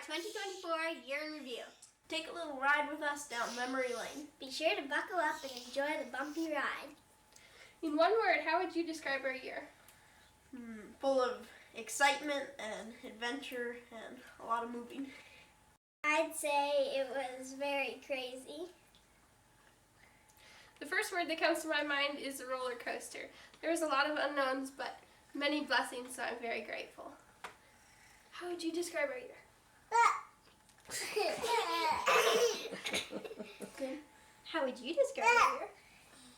2024 Year in Review. Take a little ride with us down memory lane. Be sure to buckle up and enjoy the bumpy ride. In one word, how would you describe our year? Full of excitement and adventure and a lot of moving. I'd say it was very crazy. The first word that comes to my mind is a roller coaster. There was a lot of unknowns, but many blessings, so I'm very grateful. How would you describe our year? Good. How would you describe our year?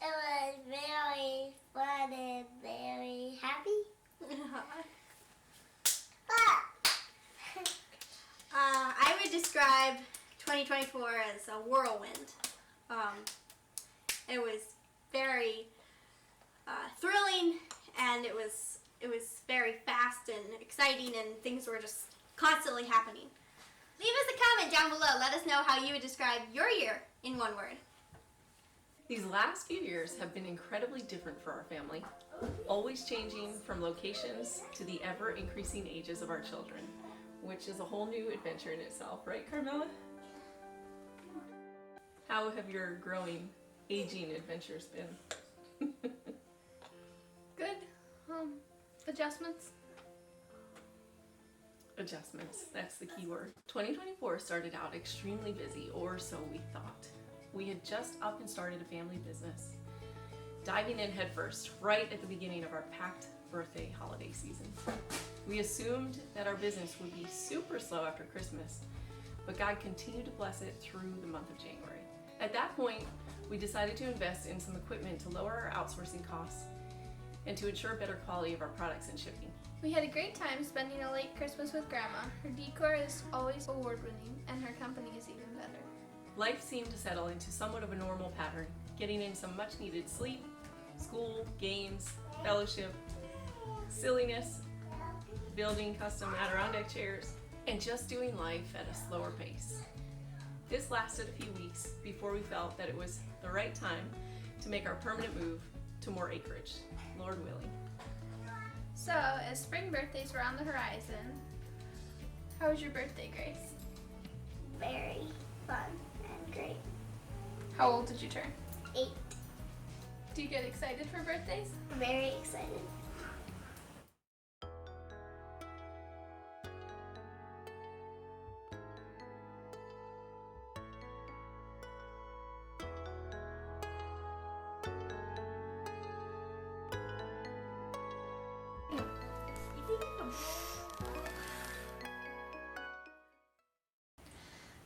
It was very fun and very happy. I would describe 2024 as a whirlwind. It was very thrilling, and it was very fast and exciting, and things were just constantly happening. Leave us a comment down below. Let us know how you would describe your year in one word. These last few years have been incredibly different for our family, always changing from locations to the ever-increasing ages of our children, which is a whole new adventure in itself, right, Carmela? How have your growing, aging adventures been? Good. Adjustments. Adjustments, that's the key word. 2024 started out extremely busy, or so we thought. We had just up and started a family business, diving in headfirst right at the beginning of our packed birthday holiday season. We assumed that our business would be super slow after Christmas, but God continued to bless it through the month of January. At that point, we decided to invest in some equipment to lower our outsourcing costs and to ensure better quality of our products and shipping. We had a great time spending a late Christmas with Grandma. Her decor is always award-winning, and her company is even better. Life seemed to settle into somewhat of a normal pattern, getting in some much-needed sleep, school, games, fellowship, silliness, building custom Adirondack chairs, and just doing life at a slower pace. This lasted a few weeks before we felt that it was the right time to make our permanent move to more acreage, Lord willing. So, as spring birthdays were on the horizon, how was your birthday, Grace? Very fun and great. How old did you turn? 8. Do you get excited for birthdays? Very excited.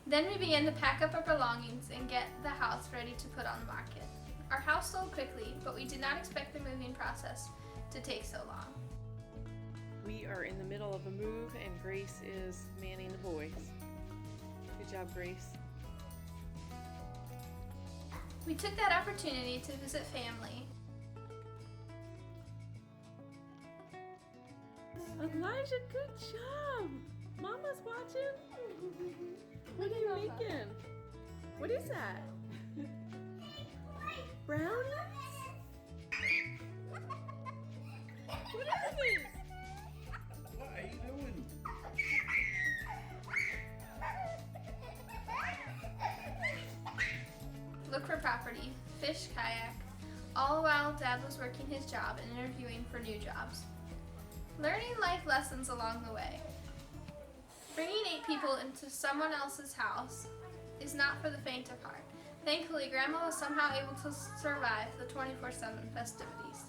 Then we began to pack up our belongings and get the house ready to put on the market. Our house sold quickly, but we did not expect the moving process to take so long. We are in the middle of a move and Grace is manning the boys. Good job, Grace. We took that opportunity to visit family. Elijah, good job! Mama's watching. What are you making? What is that? Brownies? What is this? What are you doing? Look for property, fish kayak, all while Dad was working his job and interviewing for new jobs. Learning life lessons along the way. Bringing 8 people into someone else's house is not for the faint of heart. Thankfully, Grandma was somehow able to survive the 24/7 festivities.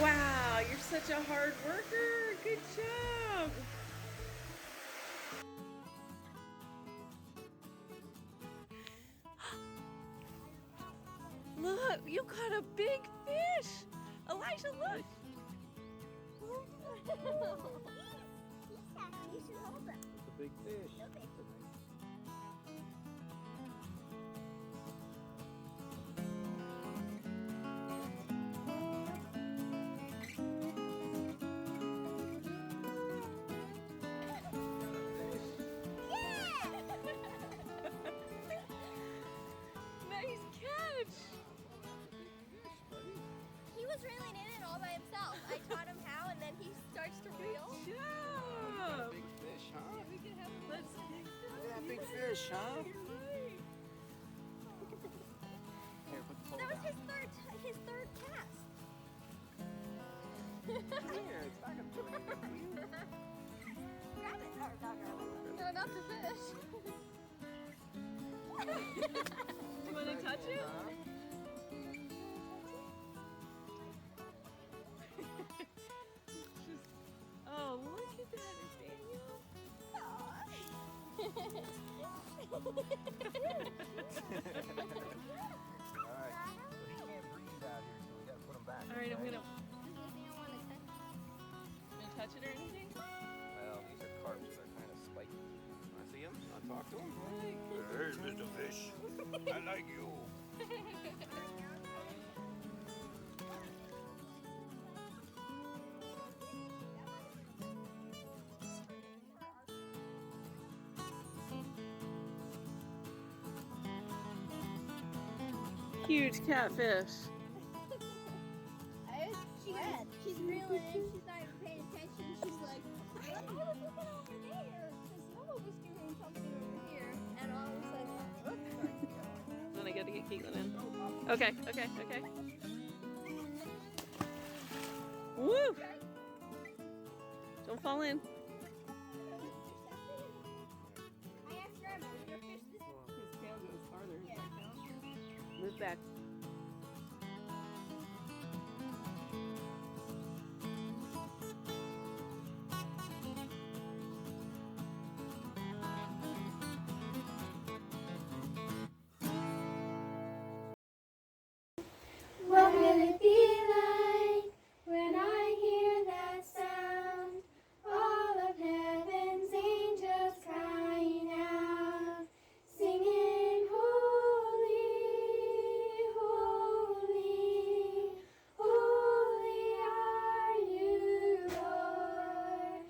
Wow, you're such a hard worker. Good job. Look, you caught a big fish. Elijah, look. You should hold them. It's a big fish. Okay. fish, huh? Here, put the pole That was down. his third cast. Come here, it's not gonna do anything to you. Grab it. Or not grab it. No, not the fish. Do you want to touch it? Oh, look at that, Nathaniel. Alright, so he can't breathe out here, so we gotta put him back. All right, I'm okay? gonna touch it or anything. Well, these are carps, they're kind of spiky. Wanna see him? Wanna talk to him? Hey, Mr. Fish. I like you. Huge catfish. She's reeling in. She's not even paying attention. She's like, I was looking over there because Noah was doing something over here, and all of a sudden, Then I gotta get Caitlin in. Okay, okay, okay. Woo! Don't fall in. I asked Grandma, "Is there fish this His tail goes farther. Move back. What will it be like when I hear that sound? All of heaven's angels crying out, singing, holy, holy, holy are you, Lord.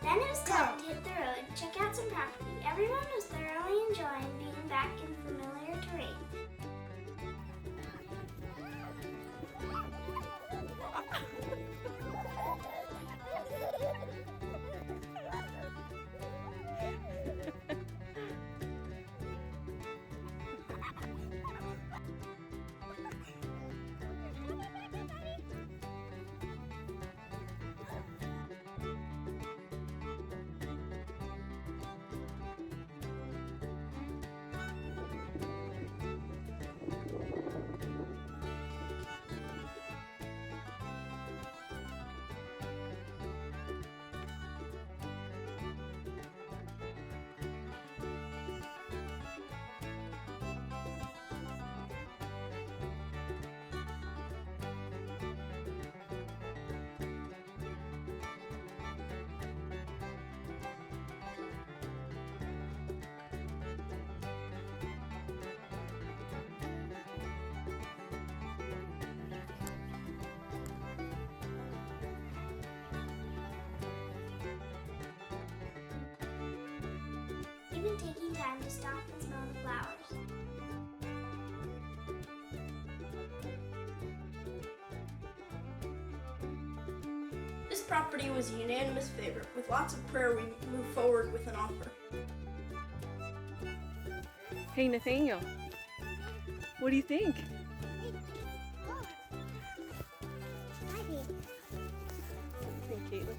Then it was time to hit the road, check out some property. Everyone was thoroughly enjoying being back in familiar terrain. Even taking time to stop and smell the flowers. This property was a unanimous favorite. With lots of prayer, we moved forward with an offer. Hey, Nathaniel. What do you think? Hey, Caitlin.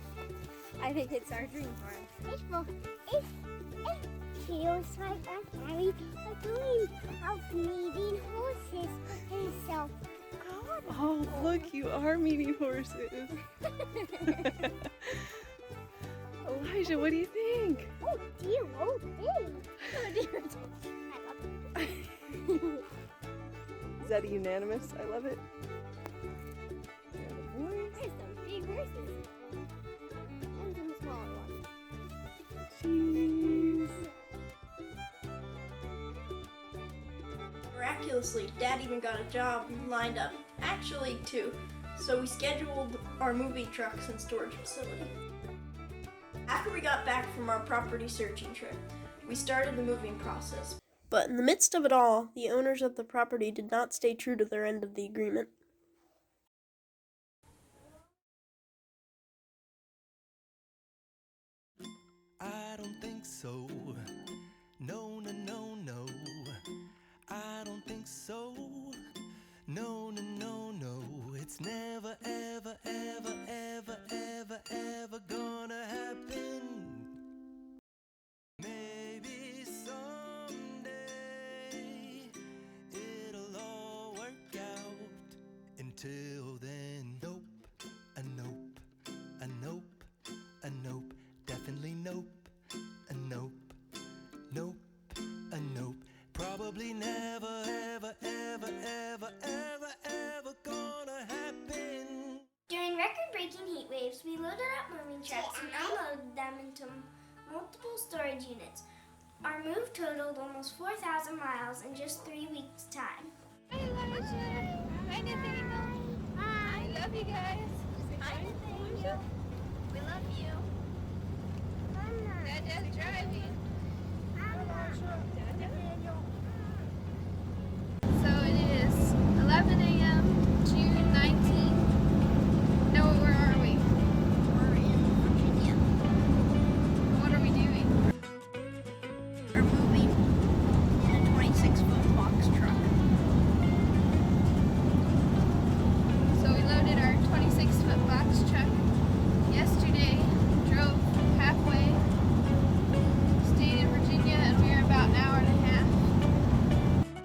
I think it's our dream farm. It feels like I'm married a dream of meeting horses and self. Oh, look, you are meeting horses. Elijah, what do you think? Oh dear, oh dear. I love it. Is that a unanimous? I love it. Yeah, the boys. There's some big horses. And some smaller ones. Jeez. Miraculously, Dad even got a job lined up. Actually, two. So we scheduled our moving trucks and storage facility. After we got back from our property searching trip, we started the moving process. But in the midst of it all, the owners of the property did not stay true to their end of the agreement. I don't think so. No, until then. Nope, a nope, a nope, a nope, definitely nope, a nope, nope, a nope. Probably never, ever, ever, ever, ever, ever gonna happen. During record-breaking heat waves, we loaded up moving trucks and unloaded them into multiple storage units. Our move totaled almost 4,000 miles in just 3 weeks' time. Hi, Elijah. Hi, Nathaniel. Hi. I love you guys. Hi, Nathaniel. We love you. Dad's driving. So it is 11 a.m., June 19th. No, where are we? We're in Virginia. What are we doing? We're moving in a 26-foot box truck. So we loaded our 26-foot box truck yesterday, drove halfway, stayed in Virginia, and we were about an hour and a half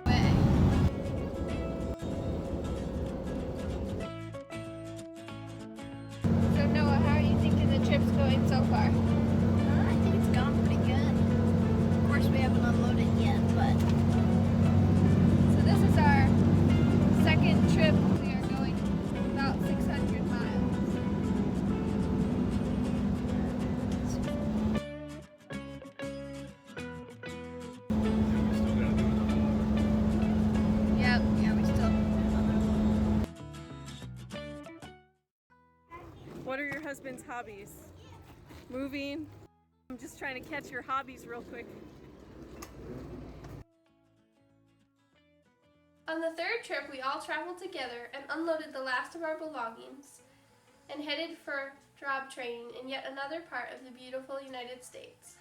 away. So Noah, how are you thinking the trip's going so far? I think it's going pretty good. Of course, we haven't unloaded yet, but So this is our second trip. We are going about 600 miles. Yep. yeah, we still What are your husband's hobbies? Moving? I'm just trying to catch your hobbies real quick. On the third trip, we all traveled together and unloaded the last of our belongings and headed for job training in yet another part of the beautiful United States.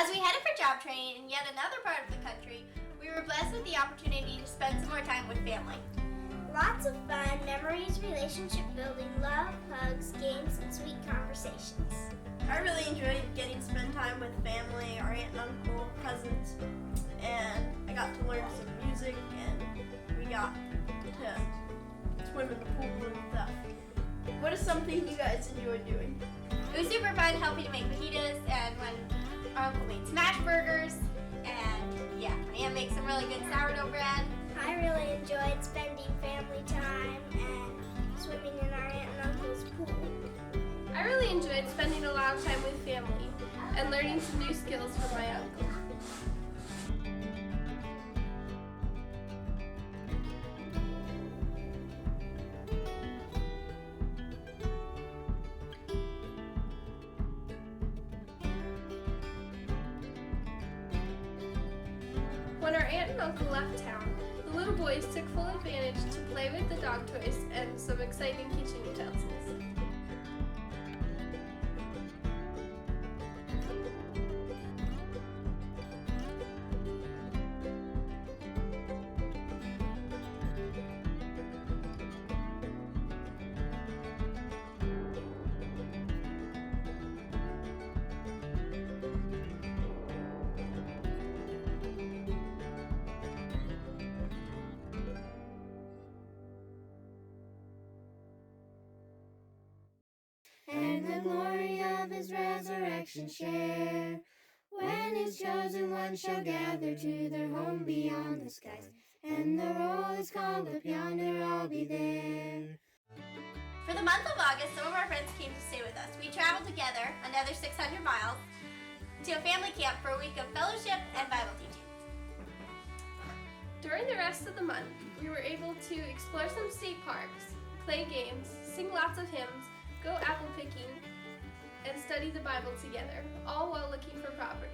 As we headed for job training in yet another part of the country, we were blessed with the opportunity to spend some more time with family. Lots of fun, memories, relationship building, love, hugs, games, and sweet conversations. I really enjoyed getting to spend time with family, our aunt and uncle, cousins, and I got to learn some music, and we got to swim in the pool and stuff. What is something you guys enjoyed doing? It was super fun helping to make fajitas, and when our uncle made smash burgers, and yeah, my aunt makes some really good sourdough bread. I really enjoyed spending family time and swimming in our aunt and uncle's pool. I really enjoyed spending a lot of time with family and learning some new skills from my uncle. When our aunt and uncle left town, the little boys took full advantage to play with the dog toys and some exciting kitchen utensils. And the glory of his resurrection share, when his chosen ones shall gather to their home beyond the skies, and the roll is called up yonder, I'll be there. For the month of August, some of our friends came to stay with us. We traveled together another 600 miles to a family camp for a week of fellowship and Bible teaching. During the rest of the month, we were able to explore some state parks, play games, sing lots of hymns, go apple picking, and study the Bible together, all while looking for property.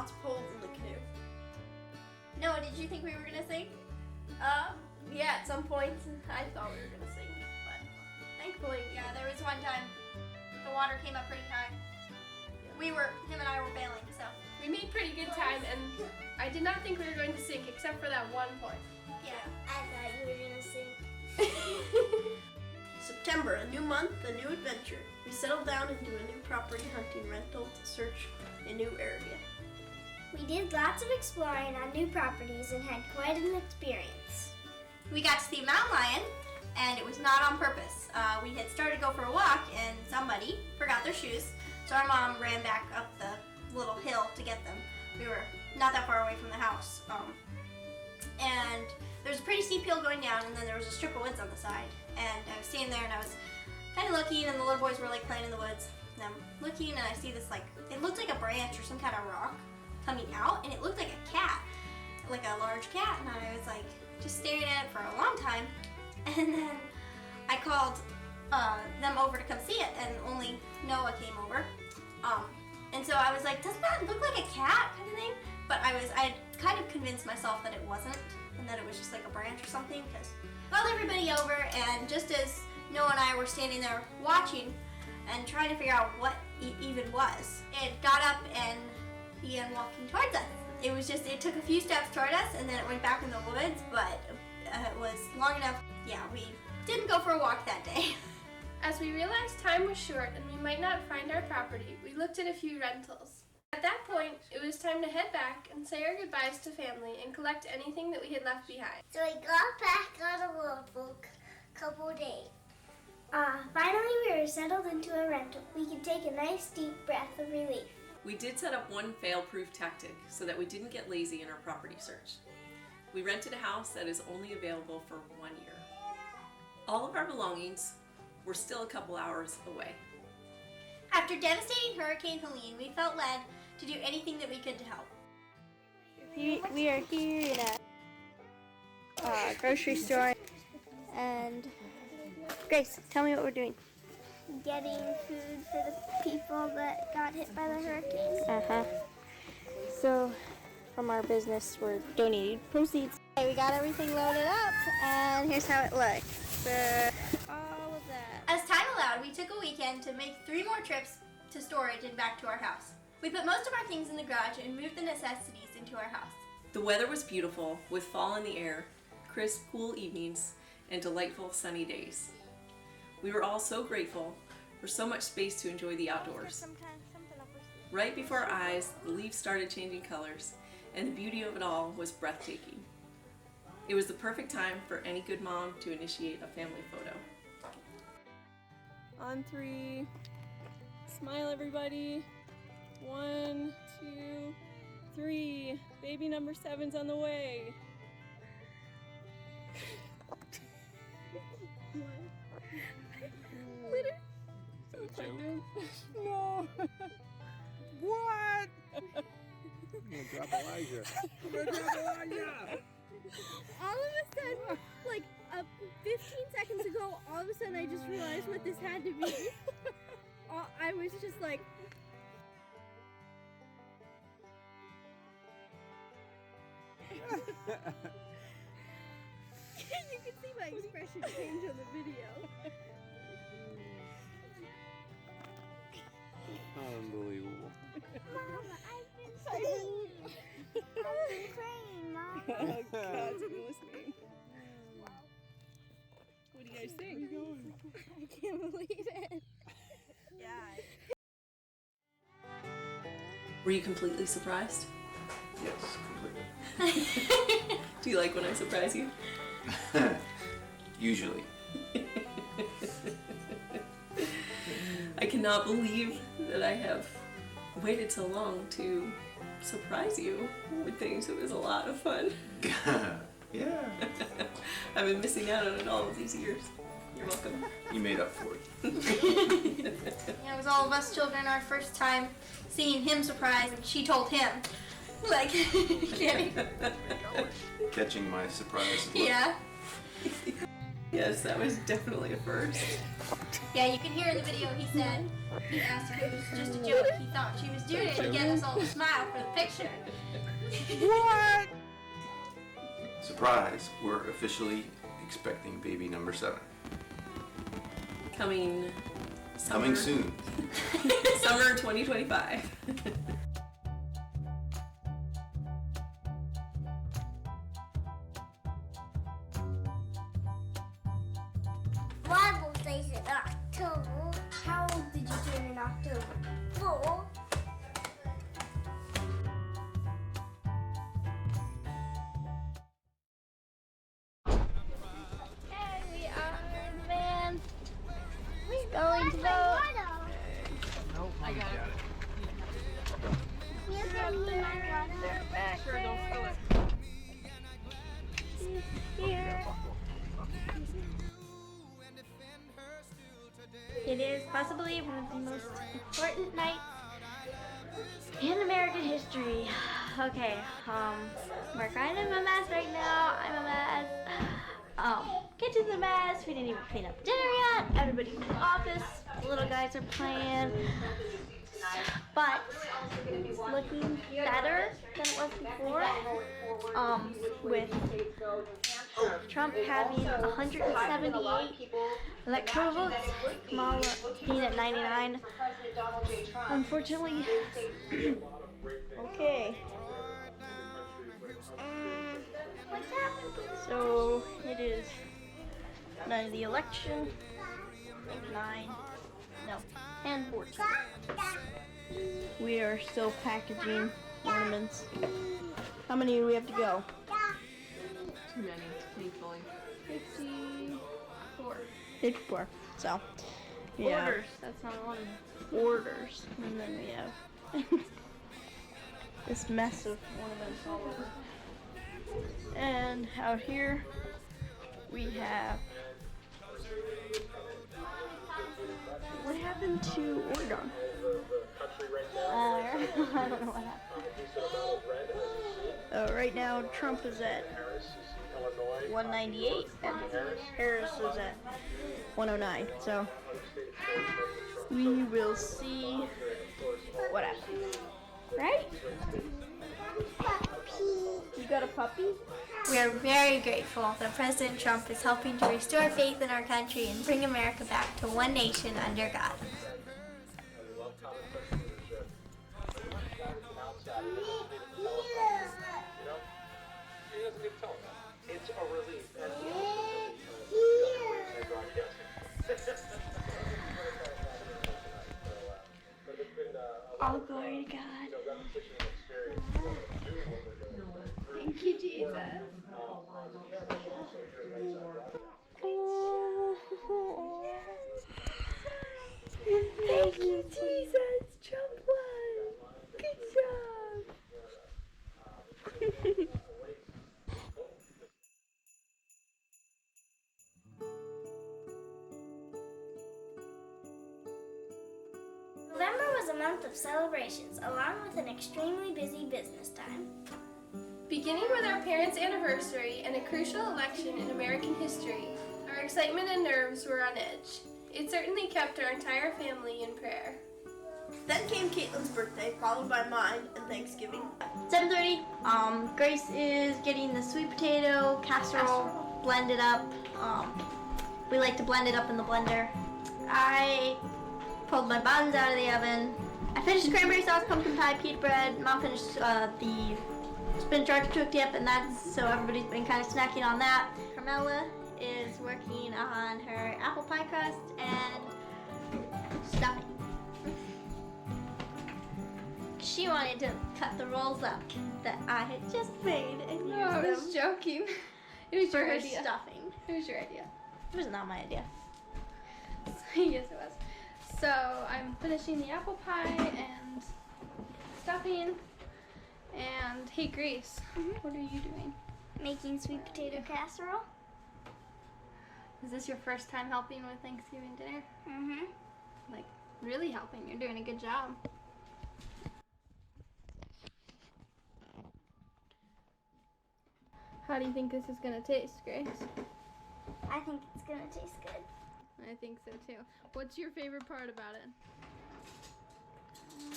lots of holes in the canoe. Noah, did you think we were gonna sing? Yeah, at some point I thought we were gonna sing, but thankfully, Yeah, there was one time the water came up pretty high. Him and I were bailing, so We made pretty good time, and I did not think we were going to sink except for that one point. yeah. I thought you were gonna sing. September, a new month, a new adventure. We settled down into a new property hunting rental to search a new area. We did lots of exploring on new properties and had quite an experience. We got to see a mountain lion, and it was not on purpose. We had started to go for a walk, and somebody forgot their shoes, so our mom ran back up the little hill to get them. We were not that far away from the house. And there was a pretty steep hill going down, and then there was a strip of woods on the side. And I was standing there, and I was kind of looking, and the little boys were like playing in the woods. And I'm looking, and I see this it looked like a branch or some kind of rock coming out, and it looked like a cat, like a large cat. And I was like just staring at it for a long time. And then I called them over to come see it, and only Noah came over. And so I was like, doesn't that look like a cat kind of thing? But I had kind of convinced myself that it wasn't, and that it was just like a branch or something, because I called everybody over, and just as Noah and I were standing there watching and trying to figure out what it even was, it got up and began walking towards us. It took a few steps toward us, and then it went back in the woods, but it was long enough. Yeah, we didn't go for a walk that day. As we realized time was short and we might not find our property, we looked at a few rentals. At that point, it was time to head back and say our goodbyes to family and collect anything that we had left behind. So we got back on the road for a couple of days. Finally we were settled into a rental. We could take a nice deep breath of relief. We did set up one fail-proof tactic so that we didn't get lazy in our property search. We rented a house that is only available for 1 year. All of our belongings were still a couple hours away. After devastating Hurricane Helene, we felt led to do anything that we could to help. We are here in a grocery store, and Grace, tell me what we're doing. Getting food for the people that got hit by the hurricane. So, from our business, we're donating proceeds. Okay, we got everything loaded up, and here's how it looks. All of that. As time allowed, we took a weekend to make 3 more trips to storage and back to our house. We put most of our things in the garage and moved the necessities into our house. The weather was beautiful, with fall in the air, crisp, cool evenings, and delightful sunny days. We were all so grateful for so much space to enjoy the outdoors. Right before our eyes, the leaves started changing colors, and the beauty of it all was breathtaking. It was the perfect time for any good mom to initiate a family photo. On 3. Smile, everybody. 1, 2, 3. Baby number 7's on the way. No. What? I'm gonna drop Elijah. I'm gonna drop Elijah. All of a sudden, like 15 seconds ago, all of a sudden I just realized what this had to be. I was just like... You can see my expression change on the video. Unbelievable. Mama, I've been praying. I've been praying, Mom. Oh, God's been listening. What do you guys think? I can't believe it. Were you completely surprised? Yes, Do you like when I surprise you? completely. Usually. I cannot believe that I have waited so long to surprise you with things. It was a lot of fun. Yeah. I've been missing out on it all of these years. You're welcome. You made up for it. It was all of us children our first time seeing him surprised, and she told him. Like, kidding. Catching my surprise look. Yeah. Yes, that was definitely a first. Yeah, you can hear in the video he said, he asked her if it was just a joke. He thought she was doing it to get us all to smile for the picture. What? Surprise, we're officially expecting baby number 7. Coming Coming soon. Summer 2025. Bible says in October. How old did you turn in October? 4. Hey, we are the band. We're going to vote. Nope, I got it. Sure, don't spill it. Here. It is possibly one of the most important nights in American history. Okay, we're kind of a mess right now. I'm a mess. Kitchen's a mess. We didn't even clean up dinner yet. Everybody's in the office. The little guys are playing. But it's looking better than it was before. With Trump having 178 electoral votes, Kamala being at 99. Unfortunately, okay. What's happening? So it is night of the election. 10:14. We are still packaging ornaments. How many do we have to go? Too many, thankfully. 54. 54. So, yeah. Orders. That's not one. Orders. And then we have this mess of ornaments all over. And out here we have. What happened to Oregon? I don't know what happened. Right now Trump is at 198 and Harris is at 109. So we will see what happens. Right? You got a puppy? We are very grateful that President Trump is helping to restore faith in our country and bring America back to one nation under God. It's a relief. All glory to God. Thank you, Jesus. Thank you, Jesus. Trump won. Good job. November was a month of celebrations, along with an extremely busy business time. Beginning with our parents' anniversary and a crucial election in American history, our excitement and nerves were on edge. It certainly kept our entire family in prayer. Then came Caitlin's birthday, followed by mine and Thanksgiving. 7:30. Grace is getting the sweet potato casserole blended up. We like to blend it up in the blender. I pulled my buns out of the oven. I finished cranberry sauce, pumpkin pie, pita bread. Mom finished the spinach artichoke dip, and that's so everybody's been kind of snacking on that. Carmela is working on her apple pie crust and stuffing. She wanted to cut the rolls up that I had just made and use I them was joking. It was for your her idea. stuffing. It was your idea. It was not my idea. Yes, it was. So I'm finishing the apple pie and stuffing. And hey, Grace, what are you doing? Making sweet potato casserole. Is this your first time helping with Thanksgiving dinner? Mm-hmm. Like, really helping. You're doing a good job. How do you think this is gonna taste, Grace? I think it's gonna taste good. I think so too. What's your favorite part about it?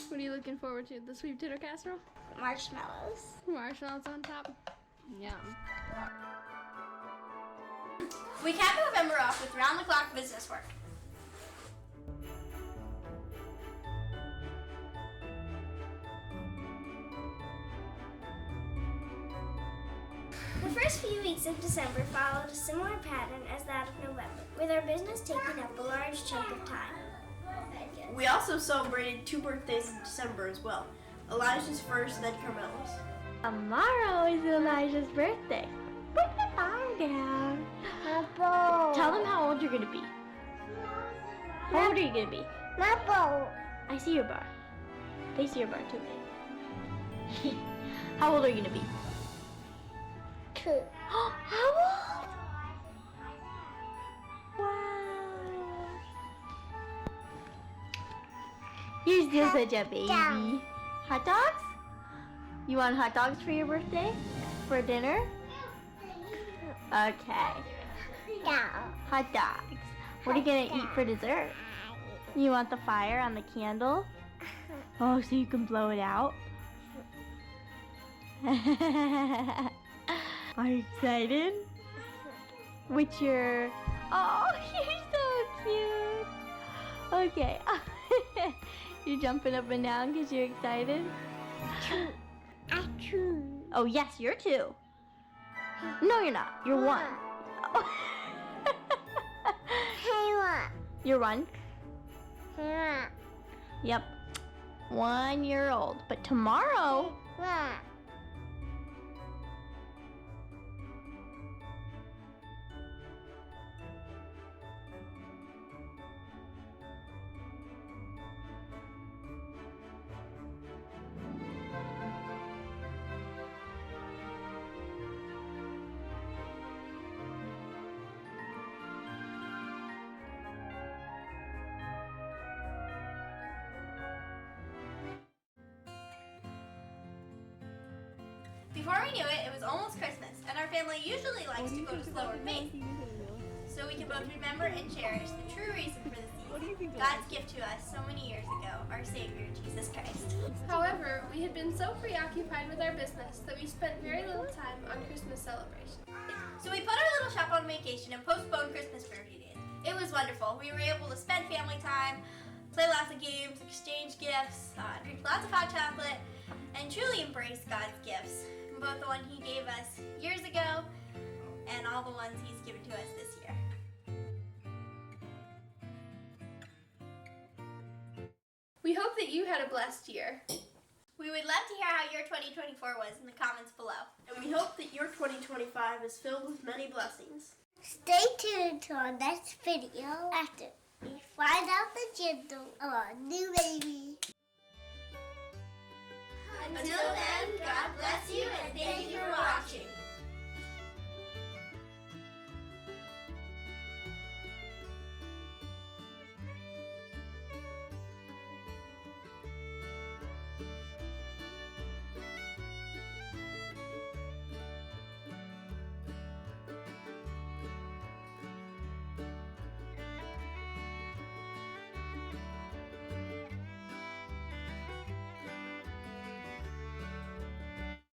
What are you looking forward to? The sweet potato casserole? Marshmallows. Marshmallows on top? Yum. We cap November off with round-the-clock business work. The first few weeks of December followed a similar pattern as that of November, with our business taking up a large chunk of time. We also celebrated 2 birthdays in December as well. Elijah's first, then Carmela's. Tomorrow is Elijah's birthday. Put the bar down. Tell them how old you're gonna be. How old are you gonna be? I see your bar. They see your bar too. How old are you gonna be? 2. How old? Wow. You're still such a baby. Hot dogs? You want hot dogs for your birthday? For dinner? Okay. Hot dogs. What are you gonna eat for dessert? You want the fire on the candle? Oh, so you can blow it out? Are you excited? What's your... Oh, you're so cute. Okay. You're jumping up and down because you're excited? Oh, yes, you're 2. No, you're not. You're 1. You're 1? Yep. 1 year old. But tomorrow... Before we knew it, it was almost Christmas, and our family usually likes to go to slower pace, so we can both remember and cherish the true reason for the season, God's gift to us so many years ago, our Savior, Jesus Christ. However, we had been so preoccupied with our business that we spent very little time on Christmas celebration. So we put our little shop on vacation and postponed Christmas for a few days. It was wonderful. We were able to spend family time, play lots of games, exchange gifts, drink lots of hot chocolate, and truly embrace God's gifts. Both the one He gave us years ago and all the ones He's given to us this year. We hope that you had a blessed year. We would love to hear how your 2024 was in the comments below. And we hope that your 2025 is filled with many blessings. Stay tuned to our next video after we find out the gender of our new baby. Until then, God bless you and thank you for watching.